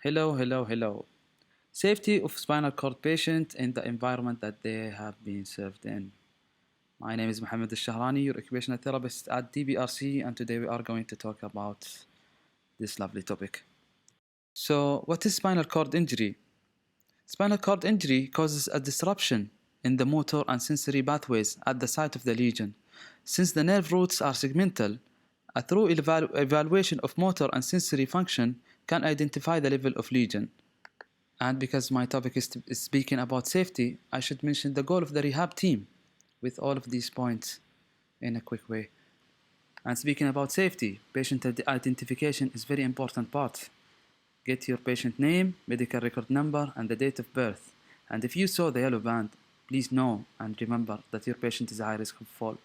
Hello. Safety of spinal cord patient in the environment that they have been served in. My name is Mohammed Al-Shahrani, your occupational therapist at DBRC, and today we are going to talk about this lovely topic. So, what is spinal cord injury? Spinal cord injury causes a disruption in the motor and sensory pathways at the site of the lesion. Since the nerve roots are segmental, a thorough evaluation of motor and sensory function can identify the level of lesion. And because my topic is speaking about safety, I should mention the goal of the rehab team with all of these points in a quick way. And speaking about safety, patient identification is very important part. Get your patient name, medical record number, and the date of birth. And if you saw the yellow band, please know and remember that your patient is a high risk of fall.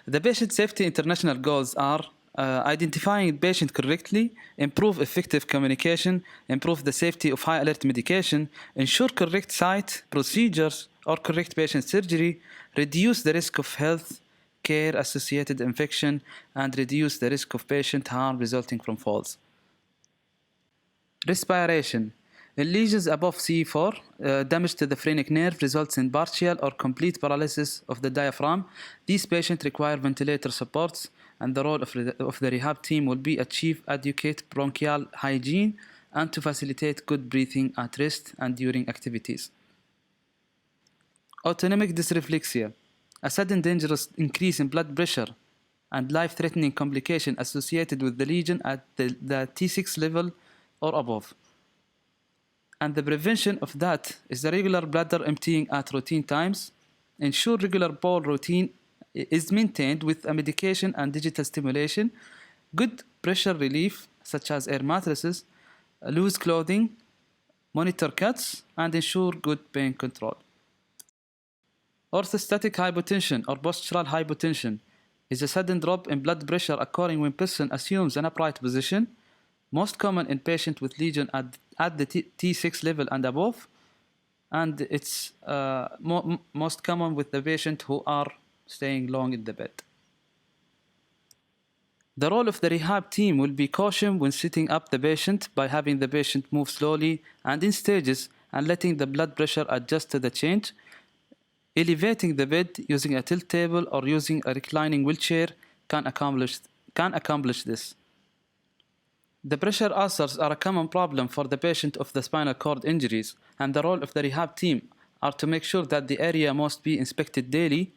The patient safety international goals are identifying patient correctly, improve effective communication, improve the safety of high alert medication, ensure correct site, procedures, or correct patient surgery, reduce the risk of health care associated infection, and reduce the risk of patient harm resulting from falls. Respiration. In lesions above C4, damage to the phrenic nerve results in partial or complete paralysis of the diaphragm. These patients require ventilator supports, and the role of the rehab team will be achieve adequate bronchial hygiene and to facilitate good breathing at rest and during activities. Autonomic dysreflexia. A sudden dangerous increase in blood pressure and life-threatening complication associated with the lesion at the T6 level or above. And the prevention of that is the regular bladder emptying at routine times. Ensure regular bowel routine is maintained with a medication and digital stimulation, good pressure relief such as air mattresses, loose clothing, monitor cuts, and ensure good pain control. Orthostatic hypotension or postural hypotension is a sudden drop in blood pressure occurring when person assumes an upright position, most common in patients with lesion at the T6 level and above, and it's most common with the patient who are staying long in the bed. The role of the rehab team will be caution when setting up the patient by having the patient move slowly and in stages and letting the blood pressure adjust to the change. Elevating the bed using a tilt table or using a reclining wheelchair can accomplish this. The pressure ulcers are a common problem for the patient of the spinal cord injuries, and the role of the rehab team are to make sure that the area must be inspected daily.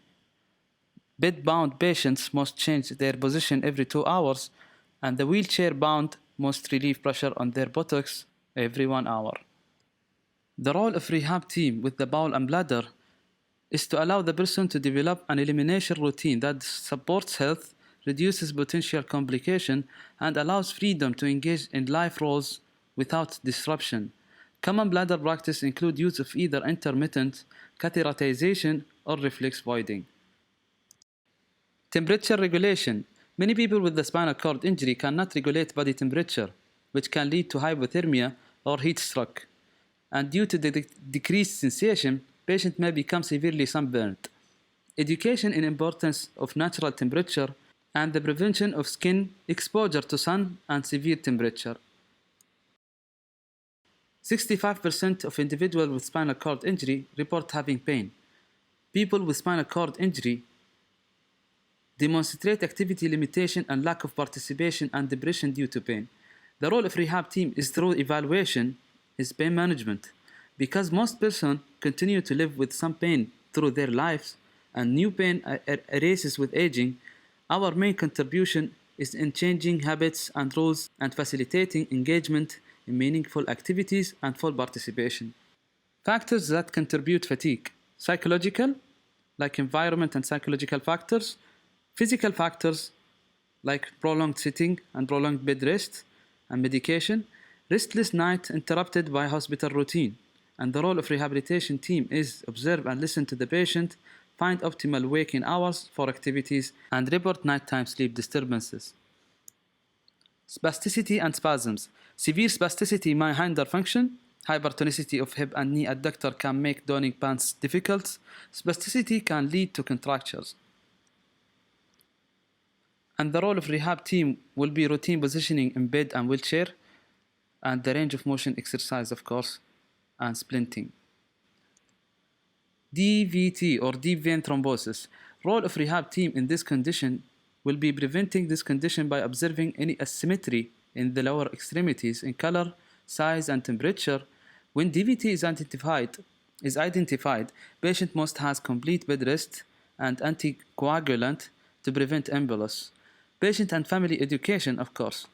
Bed-bound patients must change their position every 2 hours, and the wheelchair-bound must relieve pressure on their buttocks every 1 hour. The role of rehab team with the bowel and bladder is to allow the person to develop an elimination routine that supports health, reduces potential complication, and allows freedom to engage in life roles without disruption. Common bladder practice include use of either intermittent catheterization or reflex voiding. Temperature regulation. Many people with the spinal cord injury cannot regulate body temperature, which can lead to hypothermia or heat stroke. And due to the decreased sensation, patient may become severely sunburned. Education in importance of natural temperature and the prevention of skin exposure to sun and severe temperature. 65% of individuals with spinal cord injury report having pain. People with spinal cord injury demonstrate activity limitation and lack of participation and depression due to pain. The role of rehab team is through evaluation is pain management. Because most persons continue to live with some pain through their lives and new pain arises with aging, our main contribution is in changing habits and rules and facilitating engagement in meaningful activities and full participation. Factors that contribute fatigue: psychological, like environment and psychological factors; physical factors, like prolonged sitting and prolonged bed rest and medication; restless night interrupted by hospital routine. And the role of rehabilitation team is observe and listen to the patient, find optimal waking hours for activities, and report nighttime sleep disturbances. Spasticity and spasms. Severe spasticity may hinder function. Hypertonicity of hip and knee adductor can make donning pants difficult. Spasticity can lead to contractures. And the role of rehab team will be routine positioning in bed and wheelchair, and the range of motion exercise, of course, and splinting. DVT or deep vein thrombosis. Role of rehab team in this condition will be preventing this condition by observing any asymmetry in the lower extremities in color, size, and temperature. When DVT is identified, patient must has complete bed rest and anticoagulant to prevent embolus. Patient and family education, of course.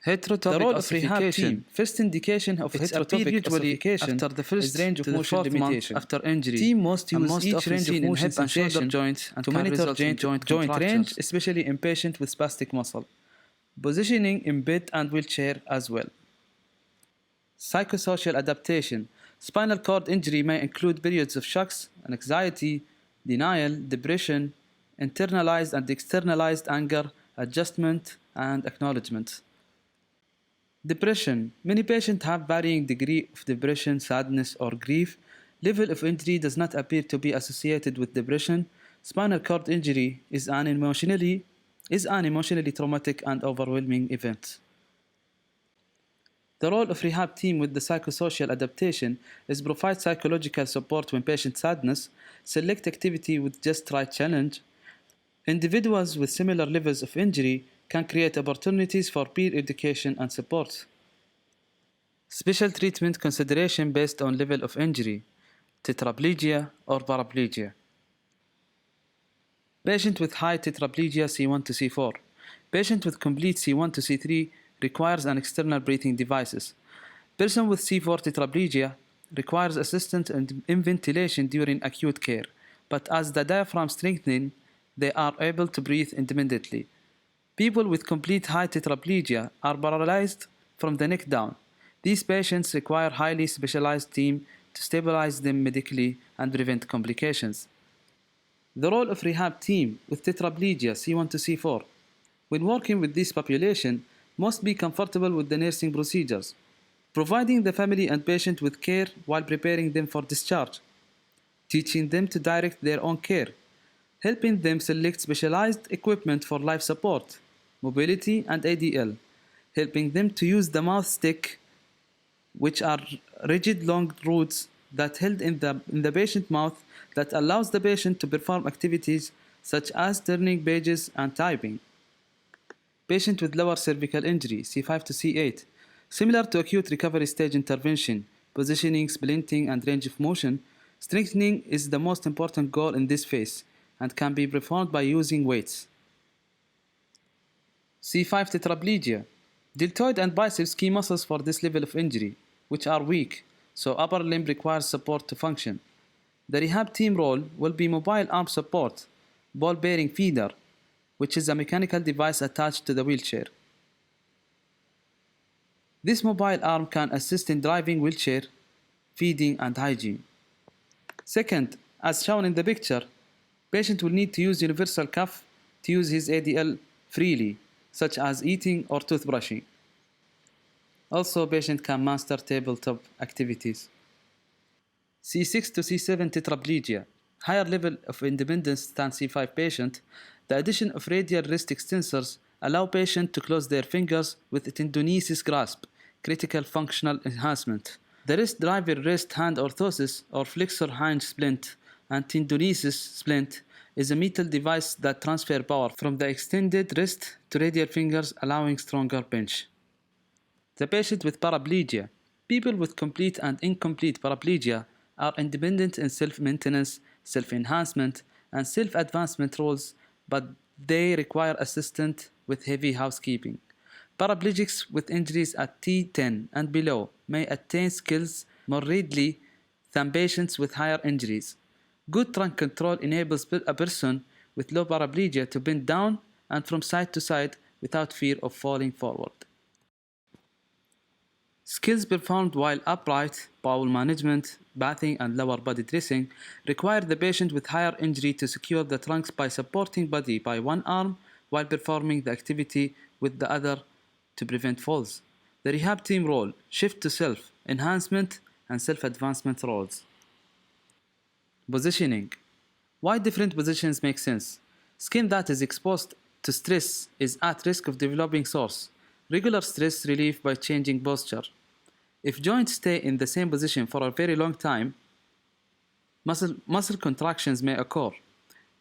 Heterotopic The role of ossification. rehab team. First indication of It's heterotopic appeared usually ossification after the first is range of to the motion fourth limitation month after injury. Team must use most each often range of seen in motion hip and shoulder sensation joints and to can monitor result in joint joint range, contractures, especially in patients with spastic muscle. Positioning in bed and wheelchair as well. Psychosocial adaptation. Spinal cord injury may include periods of shocks, anxiety, denial, depression, internalized and externalized anger, adjustment, and acknowledgement. Depression. Many patients have varying degree of depression, sadness, or grief. Level of injury does not appear to be associated with depression. Spinal cord injury is an emotionally traumatic and overwhelming event. The role of rehab team with the psychosocial adaptation is provide psychological support when patient sadness, select activity with just right challenge. Individuals with similar levels of injury can create opportunities for peer education and support. Special treatment consideration based on level of injury, tetraplegia or paraplegia. Patient with high tetraplegia C1 to C4. Patient with complete C1 to C3 requires an external breathing devices. Person with C4 tetraplegia requires assistance in ventilation during acute care, but as the diaphragm strengthens, they are able to breathe independently. People with complete high tetraplegia are paralyzed from the neck down. These patients require highly specialized team to stabilize them medically and prevent complications. The role of rehab team with tetraplegia C1 to C4. When working with this population, must be comfortable with the nursing procedures, providing the family and patient with care while preparing them for discharge, teaching them to direct their own care, helping them select specialized equipment for life support, mobility, and ADL, helping them to use the mouth stick, which are rigid long roots that held in the patient mouth that allows the patient to perform activities such as turning pages and typing. Patient with lower cervical injury, C5 to C8. Similar to acute recovery stage intervention, positioning, splinting, and range of motion, strengthening is the most important goal in this phase and can be performed by using weights. C5 tetraplegia. Deltoid and biceps key muscles for this level of injury, which are weak, so upper limb requires support to function. The rehab team role will be mobile arm support, ball bearing feeder, which is a mechanical device attached to the wheelchair. This mobile arm can assist in driving wheelchair, feeding, and hygiene. Second, as shown in the picture, patient will need to use universal cuff to use his ADL freely, such as eating or toothbrushing. Also, patient can master tabletop activities. C6 to C7 tetraplegia. Higher level of independence than C5 patient. The addition of radial wrist extensors allow patient to close their fingers with a tendonesis grasp, critical functional enhancement. The wrist driver wrist hand orthosis or flexor hand splint and tendonesis splint is a metal device that transfers power from the extended wrist to radial fingers, allowing stronger pinch. The patient with paraplegia. People with complete and incomplete paraplegia are independent in self-maintenance, self-enhancement, and self-advancement roles, but they require assistance with heavy housekeeping. Paraplegics with injuries at T10 and below may attain skills more readily than patients with higher injuries. Good trunk control enables a person with low paraplegia to bend down and from side to side without fear of falling forward. Skills performed while upright, bowel management, bathing, and lower body dressing require the patient with higher injury to secure the trunks by supporting body by one arm while performing the activity with the other to prevent falls. The rehab team role, shift to self, enhancement, and self-advancement roles. Positioning. Why different positions make sense? Skin that is exposed to stress is at risk of developing sores. Regular stress relief by changing posture. If joints stay in the same position for a very long time, muscle contractions may occur.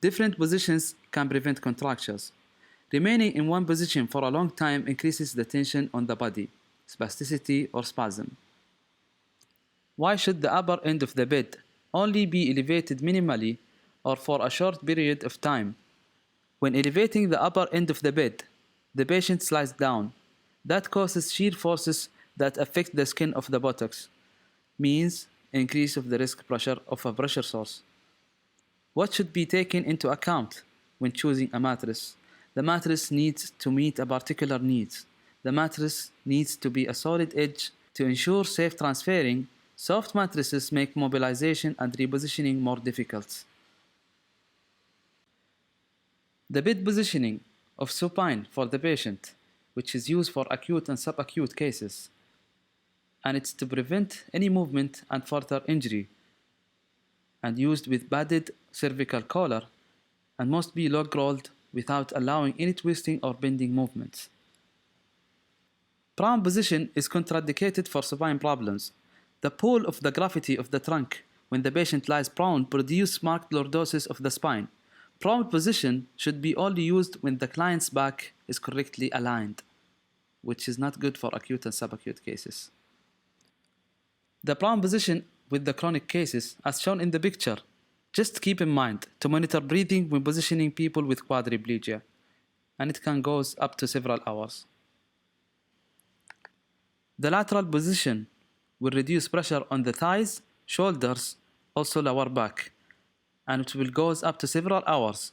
Different positions can prevent contractures. Remaining in one position for a long time increases the tension on the body, spasticity or spasm. Why should the upper end of the bed only be elevated minimally or for a short period of time? When elevating the upper end of the bed, the patient slides down. That causes shear forces that affect the skin of the buttocks, means increase of the risk pressure of a pressure source. What should be taken into account when choosing a mattress? The mattress needs to meet a particular needs. The mattress needs to be a solid edge to ensure safe transferring. Soft mattresses make mobilization and repositioning more difficult. The bed positioning of supine for the patient, which is used for acute and subacute cases, and it's to prevent any movement and further injury, and used with padded cervical collar, and must be log rolled without allowing any twisting or bending movements. Prone position is contraindicated for supine problems. The pull of the gravity of the trunk when the patient lies prone produces marked lordosis of the spine. Prone position should be only used when the client's back is correctly aligned, which is not good for acute and subacute cases. The prone position with the chronic cases, as shown in the picture. Just keep in mind to monitor breathing when positioning people with quadriplegia, and it can go up to several hours. The lateral position will reduce pressure on the thighs, shoulders, also lower back, and it will go up to several hours,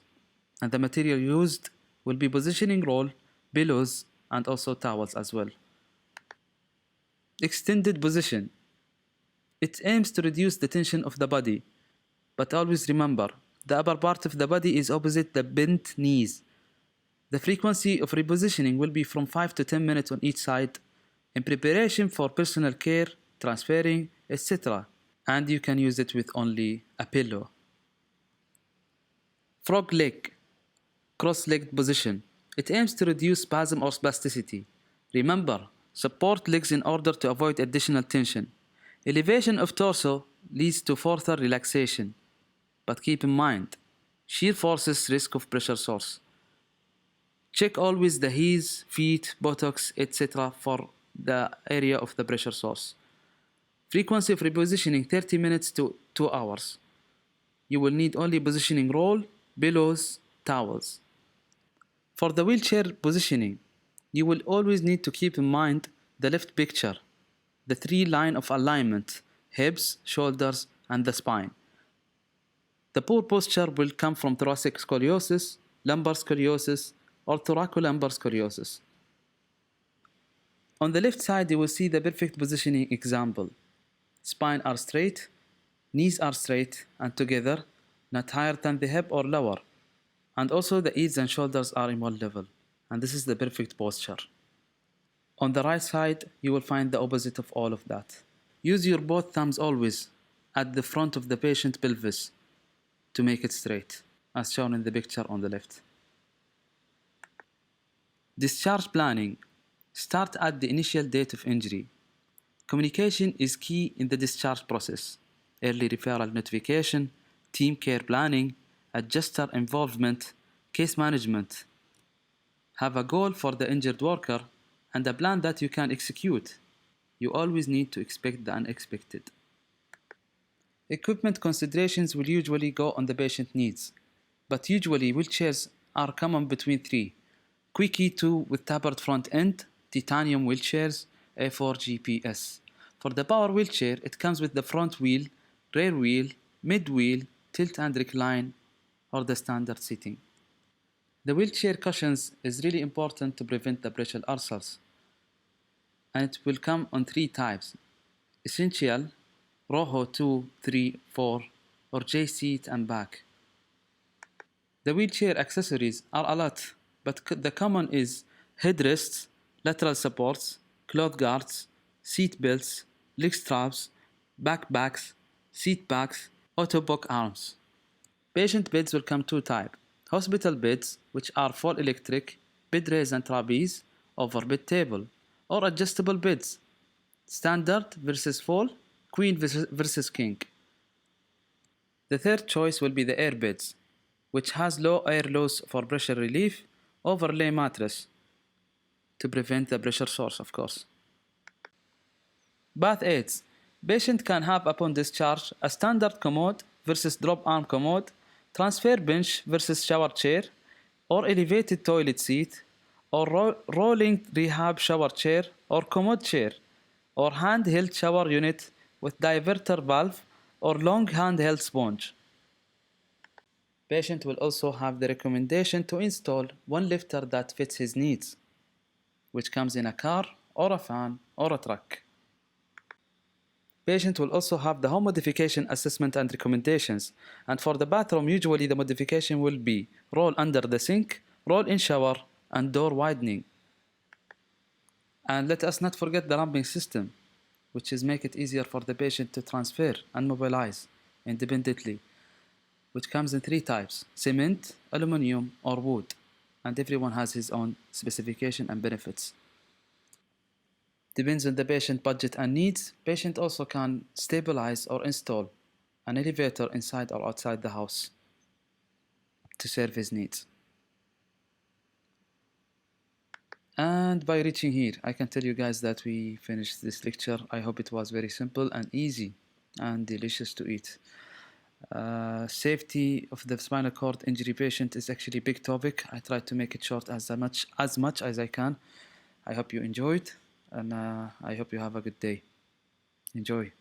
and the material used will be positioning roll, pillows, and also towels as well. Extended position. It aims to reduce the tension of the body, but always remember, the upper part of the body is opposite the bent knees. The frequency of repositioning will be from 5 to 10 minutes on each side in preparation for personal care, transferring, etc. And you can use it with only a pillow. Frog leg, cross-legged position. It aims to reduce spasm or spasticity. Remember, support legs in order to avoid additional tension. Elevation of torso leads to further relaxation. But keep in mind, shear forces risk of pressure source. Check always the knees, feet, buttocks, etc. for the area of the pressure source. Frequency of repositioning 30 minutes to 2 hours. You will need only positioning roll, pillows, towels. For the wheelchair positioning, you will always need to keep in mind the left picture, the 3 line of alignment, hips, shoulders, and the spine. The poor posture will come from thoracic scoliosis, lumbar scoliosis, or thoracolumbar scoliosis. On the left side, you will see the perfect positioning example. Spine are straight, knees are straight and together, not higher than the hip or lower. And also the ears and shoulders are in one level. And this is the perfect posture. On the right side, you will find the opposite of all of that. Use your both thumbs always at the front of the patient pelvis to make it straight, as shown in the picture on the left. Discharge planning. Start at the initial date of injury. Communication is key in the discharge process. Early referral notification, team care planning, adjuster involvement, case management. Have a goal for the injured worker and a plan that you can execute. You always need to expect the unexpected. Equipment considerations will usually go on the patient needs, but usually wheelchairs are common between 3. Quickie 2 with tapered front end, titanium wheelchairs, A4 GPS. For the power wheelchair, it comes with the front wheel, rear wheel, mid wheel, tilt and recline, or the standard seating. The wheelchair cushions is really important to prevent the brachial ulcers, and it will come on 3 types: essential, Rojo 2, 3, 4, or J seat and back. The wheelchair accessories are a lot, but the common is headrests, lateral supports, cloth guards, seat belts, leg straps, backpacks, seat backs, autobock arms. Patient beds will come 2 types: hospital beds, which are full electric, bed raise and trapeze, overbed table, or adjustable beds, standard versus fall, queen versus king. The third choice will be the air beds, which has low air loss for pressure relief, overlay mattress to prevent the pressure source, of course. Bath aids. Patient can have upon discharge a standard commode versus drop arm commode, transfer bench versus shower chair, or elevated toilet seat, or rolling rehab shower chair or commode chair, or handheld shower unit with diverter valve or long handheld sponge. Patient will also have the recommendation to install one lifter that fits his needs, which comes in a car or a fan or a truck. Patient will also have the home modification assessment and recommendations, and for the bathroom usually the modification will be roll under the sink, roll in shower, and door widening. And let us not forget the ramping system, which is make it easier for the patient to transfer and mobilize independently, which comes in 3 types: cement, aluminum, or wood, and everyone has his own specification and benefits. Depends on the patient budget and needs. Patient also can stabilize or install an elevator inside or outside the house to serve his needs. And by reaching here, I can tell you guys that we finished this lecture. I hope it was very simple and easy and delicious to eat. Safety of the spinal cord injury patient is actually a big topic. I tried to make it short as much as I can. I hope you enjoyed, and I hope you have a good day. Enjoy.